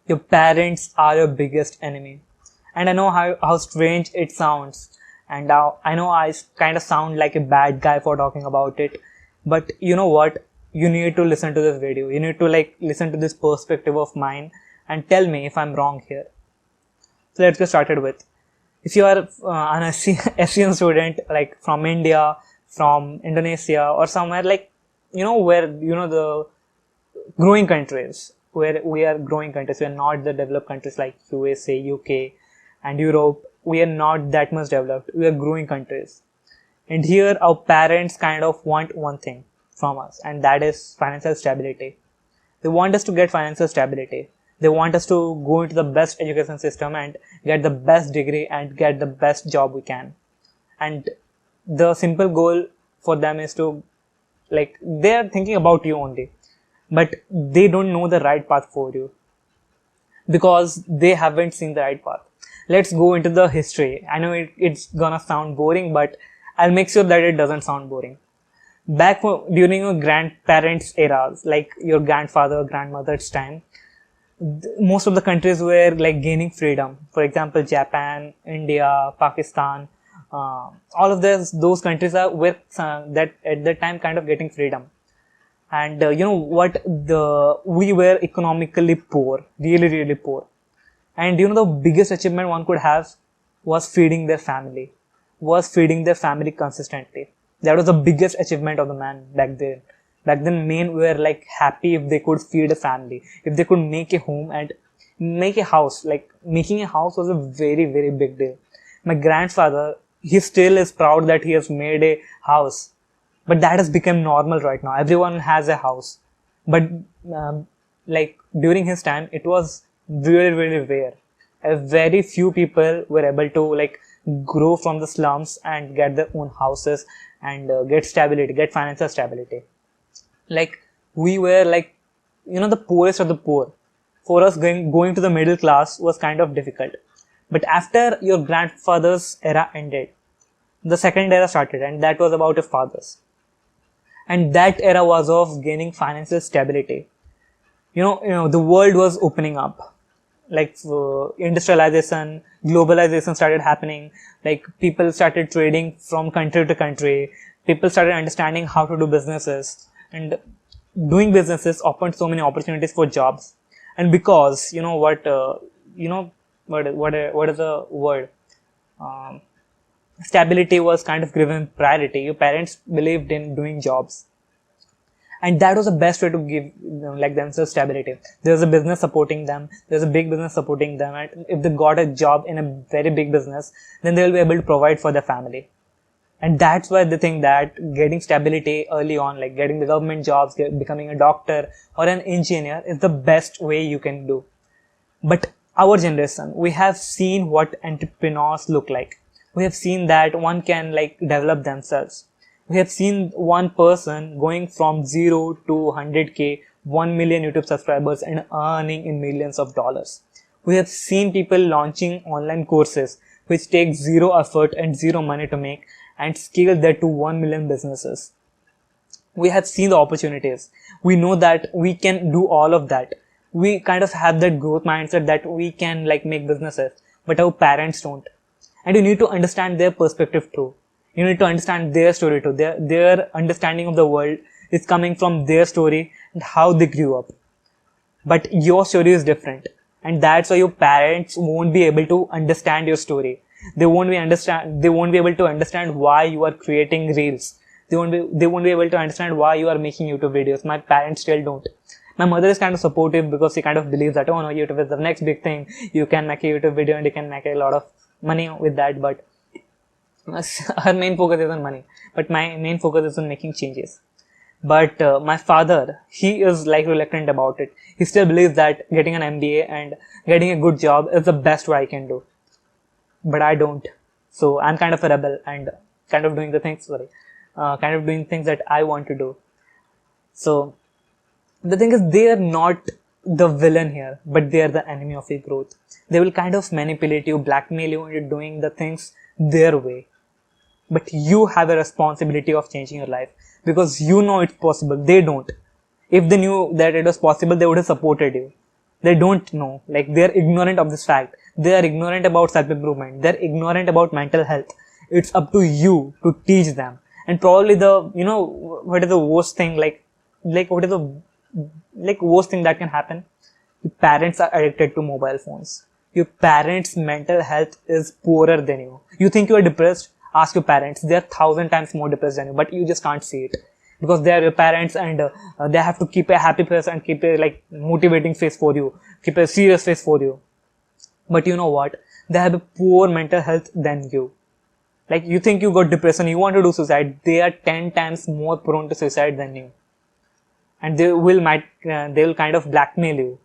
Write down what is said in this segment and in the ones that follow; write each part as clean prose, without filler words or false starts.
Your parents are your biggest enemy. And I know how strange it sounds. And now I know I kind of sound like a bad guy for talking about it. But you know what? You need to listen to this video. You need to listen to this perspective of mine and tell me if I'm wrong here. So let's get started with. If you are an ASEAN student like from India, from Indonesia or somewhere like, where, the growing countries, where we are growing countries, we are not the developed countries like USA, UK and Europe. We are not that much developed. We are growing countries. And here our parents kind of want one thing from us, and that is financial stability. They want us to get financial stability. They want us to go into the best education system and get the best degree and get the best job we can. And the simple goal for them is to, they are thinking about you only, but they don't know the right path for you because they haven't seen the right path. Let's go into the history. I know it's gonna sound boring, but I'll make sure that it doesn't sound boring. Back during your grandparents' eras, like your grandfather, grandmother's time, most of the countries were like gaining freedom. For example, Japan, India, Pakistan, all of those countries were that at that time kind of getting freedom. And you know what? We were economically poor, really poor. And you know the biggest achievement one could have was feeding their family, consistently. That was the biggest achievement of the man back then. Back then, men were like happy if they could feed a family, if they could make a home and make a house. Like making a house was a very big deal. My grandfather, he still is proud that he has made a house, but that has become normal right now. Everyone has a house, but like during his time, it was really rare. Very few people were able to like grow from the slums and get their own houses and get stability, get financial stability. Like we were like, the poorest of the poor. For us, going to the middle class was kind of difficult. But after your grandfather's era ended, the second era started, and that was about your father's. And that era was of gaining financial stability. The world was opening up. Like industrialization, globalization started happening. Like people started trading from country to country. People started understanding how to do businesses, and doing businesses opened so many opportunities for jobs. And because what is the word? Stability was kind of given priority. Your parents believed in doing jobs, and that was the best way to give like themselves stability. There's a business supporting them, there's a big business supporting them, and if they got a job in a very big business, then they will be able to provide for their family. And that's why they think that getting stability early on, like getting the government jobs, becoming a doctor or an engineer, is the best way you can do. But our generation, we have seen what entrepreneurs look like. We have seen that one can like develop themselves. We have seen one person going from 0 to 100k, 1 million YouTube subscribers and earning in millions of dollars. We have seen people launching online courses which take zero effort and zero money to make and scale that to 1 million businesses. We have seen the opportunities. We know that we can do all of that. We kind of have that growth mindset that we can like make businesses, but our parents don't. And you need to understand their perspective too. You need to understand their story too. Their understanding of the world is coming from their story and how they grew up. But your story is different. And that's why your parents won't be able to understand your story. They won't be able to understand why you are creating reels. They won't be able to understand why you are making YouTube videos. My parents still don't. My mother is kind of supportive because she kind of believes that, oh no, YouTube is the next big thing. You can make a YouTube video and you can make a lot of money with that. But her main focus is on money. But my main focus is on making changes. But my father, he is like reluctant about it. He still believes that getting an MBA and getting a good job is the best way I can do. But I don't. So I'm kind of a rebel and kind of doing things that I want to do. So the thing is, they are not the villain here, but they are the enemy of your growth. They will kind of manipulate you, blackmail you into doing the things their way. But you have a responsibility of changing your life because you know it's possible. They don't. If they knew that it was possible, they would have supported you. They don't know, like they're ignorant of this fact. They are ignorant about self-improvement. They're ignorant about mental health. It's up to you to teach them. And probably the, what is the worst thing, what is the, worst thing that can happen? Your parents are addicted to mobile phones. Your parents' mental health is poorer than you. You think you are depressed? Ask your parents. They are 1,000 times more depressed than you, but you just can't see it because they are your parents, and they have to keep a happy face and keep a motivating face for you, keep a serious face for you. But you know what? They have a poor mental health than you. Like, you think you got depression, you want to do suicide. They are 10 times more prone to suicide than you, and they will kind of blackmail you.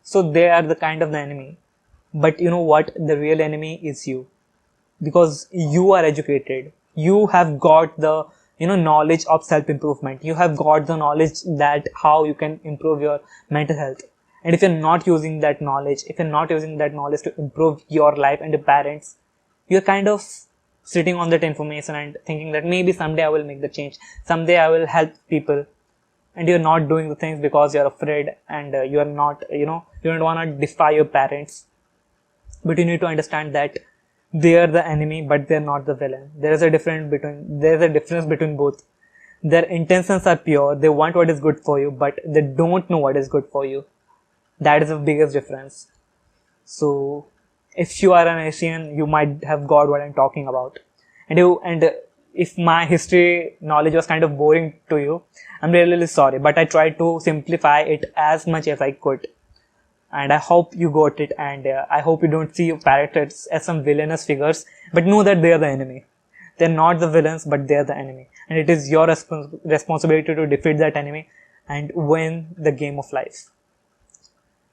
So they are the kind of the enemy. But you know what? The real enemy is you, because you are educated. You have got the knowledge of self improvement. You have got the knowledge that how you can improve your mental health. And if you're not using that knowledge, to improve your life and your parents, you're kind of sitting on that information and thinking that maybe someday I will make the change, someday I will help people, and you're not doing the things because you're afraid, and you're not, you don't want to defy your parents. But you need to understand that they are the enemy, but they're not the villain. There's a difference between both. Their intentions are pure. They want what is good for you, but they don't know what is good for you. That is the biggest difference. So if you are an Asian, you might have got what I'm talking about. And if my history knowledge was kind of boring to you, I'm really sorry, but I tried to simplify it as much as I could. And I hope you got it, and I hope you don't see your parents as some villainous figures, but know that they are the enemy. They're not the villains, but they are the enemy. And it is your responsibility to defeat that enemy and win the game of life.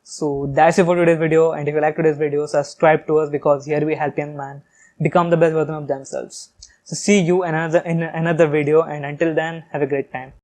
So that's it for today's video, and if you like today's video, subscribe to us, because here we help young man become the best version of themselves. So see you in another video, and until then, have a great time.